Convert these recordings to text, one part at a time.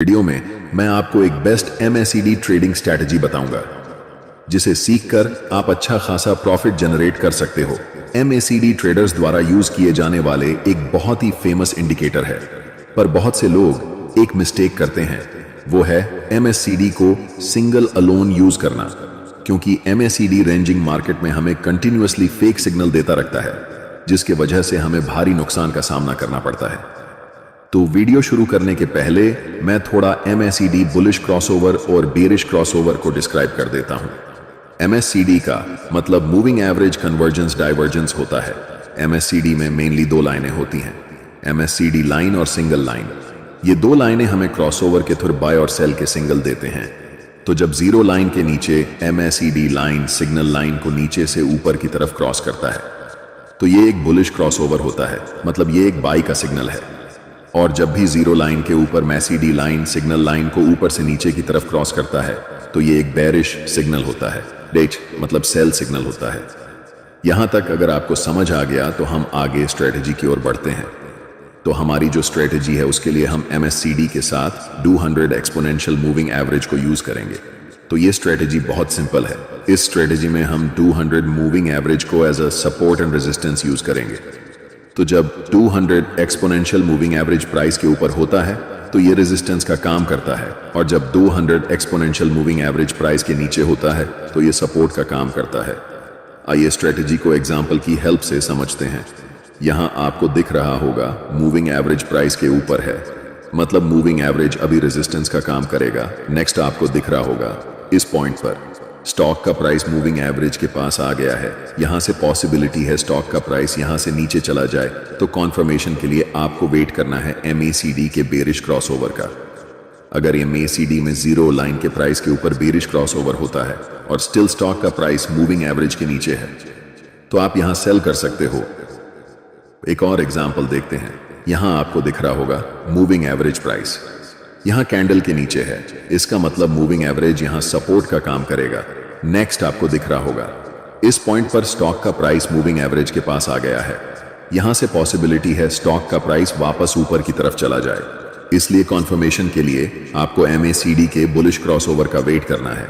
Video में मैं आपको एक बेस्ट MACD ट्रेडिंग स्ट्रैटेजी बताऊंगा जिसे सीखकर आप अच्छा खासा प्रॉफिट जनरेट कर सकते हो। MACD ट्रेडर्स द्वारा यूज किए जाने वाले एक बहुत ही फेमस इंडिकेटर है, पर बहुत से लोग एक मिस्टेक करते हैं, वो है MACD को सिंगल अलोन यूज करना, क्योंकि MACD रेंजिंग मार्केट में हमें कंटिन्यूअसली फेक सिग्नल देता रखता है, जिसके वजह से हमें भारी नुकसान का सामना करना पड़ता है। तो वीडियो शुरू करने के पहले मैं थोड़ा MACD बुलिश क्रॉसओवर और बेरिश क्रॉसओवर को डिस्क्राइब कर देता हूं। MACD का मतलब मूविंग एवरेज कन्वर्जेंस डाइवर्जेंस होता है। MACD में मेनली दो लाइनें होती हैं, MACD लाइन और सिंगल लाइन। ये दो लाइनें हमें क्रॉसओवर के थ्रू बाय और सेल के सिग्नल देते हैं। तो जब जीरो लाइन के नीचे MACD लाइन सिग्नल लाइन को नीचे से ऊपर की तरफ क्रॉस करता है, तो ये एक बुलिश क्रॉसओवर होता है, मतलब ये एक बाई का सिग्नल है। और जब भी जीरो लाइन के ऊपर MACD लाइन सिग्नल लाइन को ऊपर से नीचे की तरफ क्रॉस करता है, तो ये एक बेरिश सिग्नल होता है, डेट मतलब सेल सिग्नल होता है। यहां तक अगर आपको समझ आ गया तो हम आगे स्ट्रेटेजी की ओर बढ़ते हैं। तो हमारी जो स्ट्रेटेजी है उसके लिए हम MACD के साथ 200 एक्सपोनेंशियल मूविंग एवरेज को यूज करेंगे। तो ये स्ट्रेटेजी बहुत सिंपल है। इस स्ट्रेटेजी में हम 200 मूविंग एवरेज को as a support and resistance use करेंगे। तो जब 200 एक्सपोनेंशियल मूविंग एवरेज प्राइस के ऊपर होता है तो ये रेजिस्टेंस का काम करता है, और जब 200 एक्सपोनेंशियल मूविंग एवरेज प्राइस के नीचे होता है तो ये सपोर्ट का काम करता है। आइए स्ट्रेटेजी को एग्जांपल की हेल्प से समझते हैं। यहां आपको दिख रहा होगा मूविंग एवरेज प्राइस के ऊपर है, मतलब मूविंग एवरेज अभी रेजिस्टेंस का काम करेगा। नेक्स्ट आपको दिख रहा होगा इस पॉइंट पर स्टॉक का प्राइस मूविंग एवरेज के पास आ गया है। यहां से पॉसिबिलिटी है स्टॉक का प्राइस यहां से नीचे चला जाए, तो कॉन्फर्मेशन के लिए आपको वेट करना है MACD के बेरिश क्रॉसओवर का। अगर MACD में जीरो लाइन के प्राइस के ऊपर बेरिश क्रॉसओवर होता है और स्टिल स्टॉक का प्राइस मूविंग एवरेज के नीचे है, तो आप यहां सेल कर सकते हो। एक और एग्जाम्पल देखते हैं। यहां आपको दिख रहा होगा मूविंग एवरेज प्राइस यहां कैंडल के नीचे है, इसका मतलब मूविंग एवरेज यहां सपोर्ट का काम करेगा। नेक्स्ट आपको दिख रहा होगा इस पॉइंट पर स्टॉक का प्राइस मूविंग एवरेज के पास आ गया है। यहां से पॉसिबिलिटी है स्टॉक का प्राइस वापस ऊपर की तरफ चला जाए, इसलिए कॉन्फर्मेशन के लिए आपको MACD के बुलिश क्रॉसओवर का वेट करना है।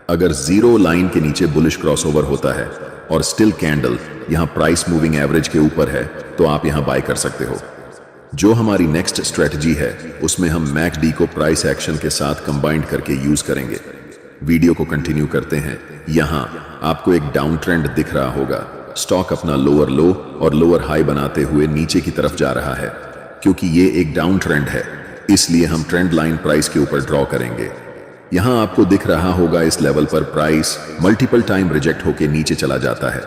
अगर जीरो लाइन के नीचे बुलिश क्रॉसओवर होता है और स्टिल कैंडल यहां प्राइस मूविंग एवरेज के ऊपर है, तो आप यहां बाय कर सकते हो। जो हमारी नेक्स्ट स्ट्रेटजी है उसमें हम MACD को प्राइस एक्शन के साथ कंबाइंड करके यूज करेंगे। वीडियो को कंटिन्यू करते हैं। यहां आपको एक डाउन ट्रेंड दिख रहा होगा। स्टॉक अपना लोअर लो और लोअर हाई बनाते हुए नीचे की तरफ जा रहा है। क्योंकि ये एक डाउन ट्रेंड है, इसलिए हम ट्रेंड लाइन प्राइस के ऊपर ड्रॉ करेंगे। यहां आपको दिख रहा होगा इस लेवल पर प्राइस मल्टीपल टाइम रिजेक्ट होकर नीचे चला जाता है,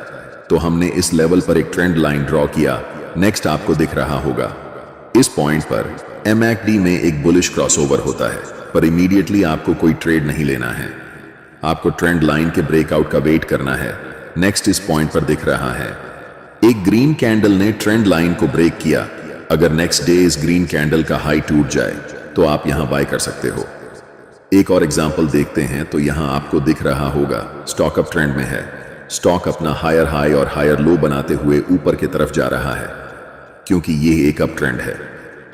तो हमने इस लेवल पर एक ट्रेंड लाइन ड्रॉ किया। नेक्स्ट आपको दिख रहा होगा इस पॉइंट पर MACD में एक बुलिश क्रॉसओवर होता है, पर इमीडिएटली आपको कोई ट्रेड नहीं लेना है। आपको ट्रेंड लाइन के ब्रेकआउट का वेट करना है। नेक्स्ट इस पॉइंट पर दिख रहा है एक ग्रीन कैंडल ने ट्रेंड लाइन को ब्रेक किया। अगर नेक्स्ट डे इस ग्रीन कैंडल का हाई टूट जाए तो आप यहां बाय कर सकते हो। एक और एग्जांपल देखते हैं। तो यहां आपको दिख रहा होगा स्टॉक अप ट्रेंड में है। स्टॉक अपना हायर हाई और हायर लो बनाते हुए ऊपर की तरफ जा रहा है, क्योंकि ये एक अप ट्रेंड है।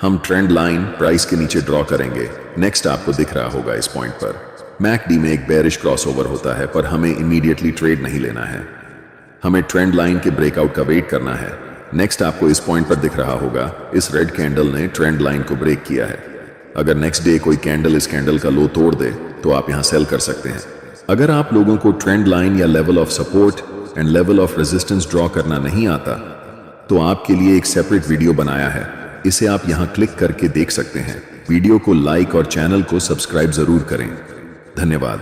हम ट्रेंड लाइन प्राइस के नीचे ड्रॉ करेंगे। नेक्स्ट आपको दिख रहा होगा इस पॉइंट पर MACD में एक बेरिश क्रॉसओवर होता है, पर हमें इमीडिएटली ट्रेड नहीं लेना है। हमें ट्रेंड लाइन के ब्रेकआउट का वेट करना है। नेक्स्ट आपको इस पॉइंट पर दिख रहा होगा इस रेड कैंडल ने ट्रेंड लाइन को ब्रेक किया है। अगर नेक्स्ट डे कोई कैंडल इस कैंडल का लो तोड़ दे तो आप यहां सेल कर सकते हैं। अगर आप लोगों को ट्रेंड लाइन या level of support and level of resistance draw करना नहीं आता, तो आपके लिए एक सेपरेट वीडियो बनाया है, इसे आप यहां क्लिक करके देख सकते हैं। वीडियो को लाइक और चैनल को सब्सक्राइब जरूर करें। धन्यवाद।